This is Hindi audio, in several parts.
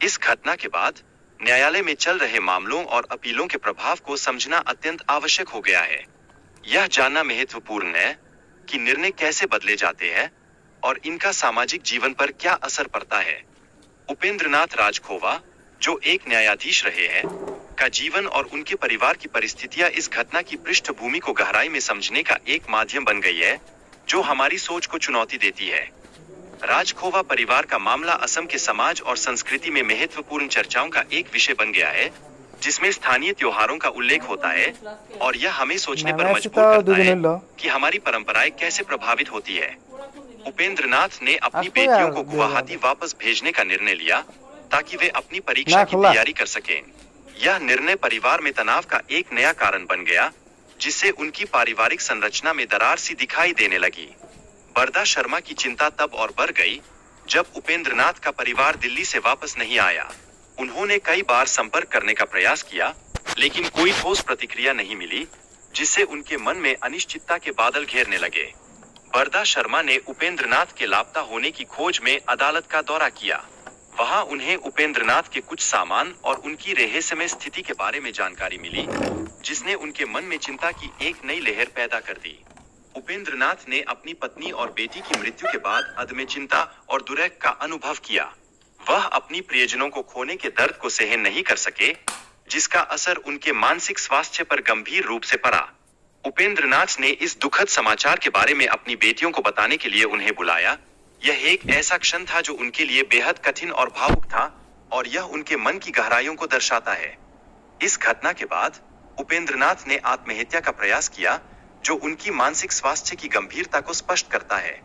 इस घटना के बाद न्यायालय में चल रहे मामलों और अपीलों के प्रभाव को समझना अत्यंत आवश्यक हो गया है। यह जानना महत्वपूर्ण है कि निर्णय कैसे बदले जाते हैं और इनका सामाजिक जीवन पर क्या असर पड़ता है। उपेंद्रनाथ राजखोवा, जो एक न्यायाधीश रहे हैं, का जीवन और उनके परिवार की परिस्थितियां इस घटना की पृष्ठभूमि को गहराई में समझने का एक माध्यम बन गई है, जो हमारी सोच को चुनौती देती है। राजखोवा परिवार का मामला असम के समाज और संस्कृति में महत्वपूर्ण चर्चाओं का एक विषय बन गया है, जिसमें स्थानीय त्योहारों का उल्लेख होता है और यह हमें सोचने पर मजबूर करता है कि हमारी परंपराएं कैसे प्रभावित होती है। उपेंद्रनाथ ने अपनी बेटियों को गुवाहाटी वापस भेजने का निर्णय लिया ताकि वे अपनी परीक्षा की तैयारी कर सकें। यह निर्णय परिवार में तनाव का एक नया कारण बन गया, जिससे उनकी पारिवारिक संरचना में दरार सी दिखाई देने लगी। बरदा शर्मा की चिंता तब और बढ़ गई जब उपेंद्रनाथ का परिवार दिल्ली से वापस नहीं आया। उन्होंने कई बार संपर्क करने का प्रयास किया, लेकिन कोई ठोस प्रतिक्रिया नहीं मिली, जिससे उनके मन में अनिश्चितता के बादल घेरने लगे। बरदा शर्मा ने उपेंद्रनाथ के लापता होने की खोज में अदालत का दौरा किया। वहां उन्हें उपेंद्रनाथ के कुछ सामान और उनकी रहस्यमय स्थिति के बारे में जानकारी मिली, जिसने उनके मन में चिंता की एक नई लहर पैदा कर दी। उपेंद्रनाथ ने अपनी पत्नी और बेटी की मृत्यु के बाद अदम्य चिंता और दुर्ग का अनुभव किया। वह अपनी प्रियजनों को खोने के दर्द को सहन नहीं कर सके, जिसका असर उनके मानसिक स्वास्थ्य पर गंभीर रूप से पड़ा। उपेंद्रनाथ ने इस दुखद समाचार के बारे में अपनी बेटियों को बताने के लिए उन्हें बुलाया। यह एक ऐसा क्षण था जो उनके लिए बेहद कठिन और भावुक था, और यह उनके मन की गहराइयों को दर्शाता है। इस घटना के बाद उपेंद्रनाथ ने आत्महत्या का प्रयास किया, जो उनकी मानसिक स्वास्थ्य की गंभीरता को स्पष्ट करता है।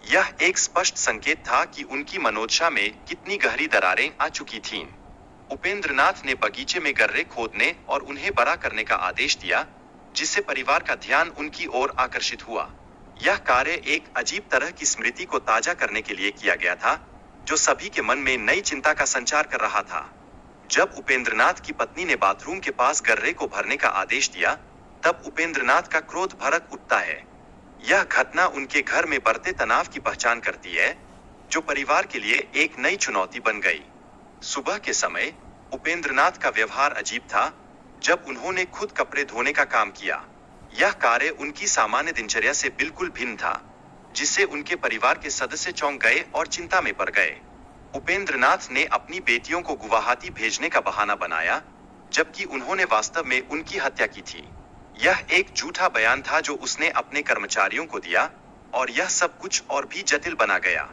यह एक स्पष्ट संकेत था कि उनकी मनोदशा में कितनी गहरी दरारें आ चुकी थीं। उपेंद्रनाथ ने बगीचे में गर्रे खोदने और उन्हें बड़ा करने का आदेश दिया, जिससे परिवार का ध्यान उनकी ओर आकर्षित हुआ। यह कार्य एक अजीब तरह की स्मृति को ताजा करने के लिए किया गया था, जो सभी के मन में नई चिंता का संचार कर रहा था। जब उपेंद्रनाथ की पत्नी ने बाथरूम के पास गर्रे को भरने का आदेश दिया, तब उपेंद्रनाथ का क्रोध भड़क उठता है। यह घटना उनके घर में बढ़ते तनाव की पहचान करती है, जो परिवार के लिए एक नई चुनौती बन गई। सुबह के समय उपेंद्रनाथ का व्यवहार अजीब था, जब उन्होंने खुद कपड़े धोने का काम किया। यह कार्य उनकी सामान्य दिनचर्या से बिल्कुल भिन्न था, जिससे उनके परिवार के सदस्य चौंक गए और चिंता में पड़ गए। उपेंद्रनाथ ने अपनी बेटियों को गुवाहाटी भेजने का बहाना बनाया, जबकि उन्होंने वास्तव में उनकी हत्या की थी। यह एक झूठा बयान था जो उसने अपने कर्मचारियों को दिया, और यह सब कुछ और भी जटिल बना गया।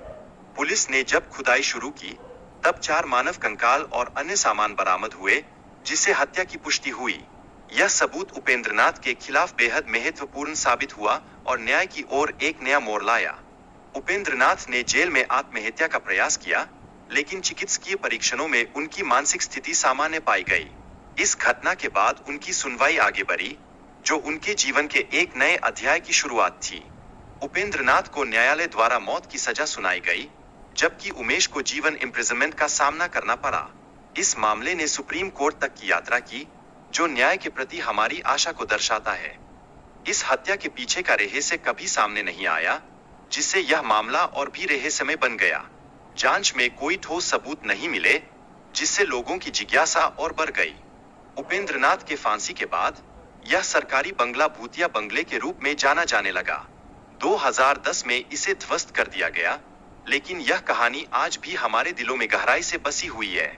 पुलिस ने जब खुदाई शुरू की, तब 4 मानव कंकाल और अन्य सामान बरामद हुए, जिससे हत्या की पुष्टि हुई। यह सबूत उपेंद्रनाथ के खिलाफ बेहद महत्वपूर्ण साबित हुआ और न्याय की ओर एक नया मोड़ लाया। उपेंद्रनाथ ने जेल में आत्महत्या का प्रयास किया, लेकिन चिकित्सकीय परीक्षणों में उनकी मानसिक स्थिति सामान्य पाई गई। इस घटना के बाद उनकी सुनवाई आगे बढ़ी, जो उनके जीवन के एक नए अध्याय की शुरुआत थी। उपेंद्रनाथ को न्यायालय द्वारा मौत की सजा सुनाई गई, जबकि उमेश को जीवन इम्प्रिजनमेंट का सामना करना पड़ा। इस मामले ने सुप्रीम कोर्ट तक की यात्रा की, जो न्याय के प्रति हमारी आशा को दर्शाता है। इस हत्या के पीछे का रहस्य कभी सामने नहीं आया, जिससे यह मामला और भी रहस्यमय बन गया। जांच में कोई ठोस सबूत नहीं मिले, जिससे लोगों की जिज्ञासा और बढ़ गई। उपेंद्रनाथ के फांसी के बाद यह सरकारी बंगला भूतिया बंगले के रूप में जाना जाने लगा। 2010 में इसे ध्वस्त कर दिया गया, लेकिन यह कहानी आज भी हमारे दिलों में गहराई से बसी हुई है।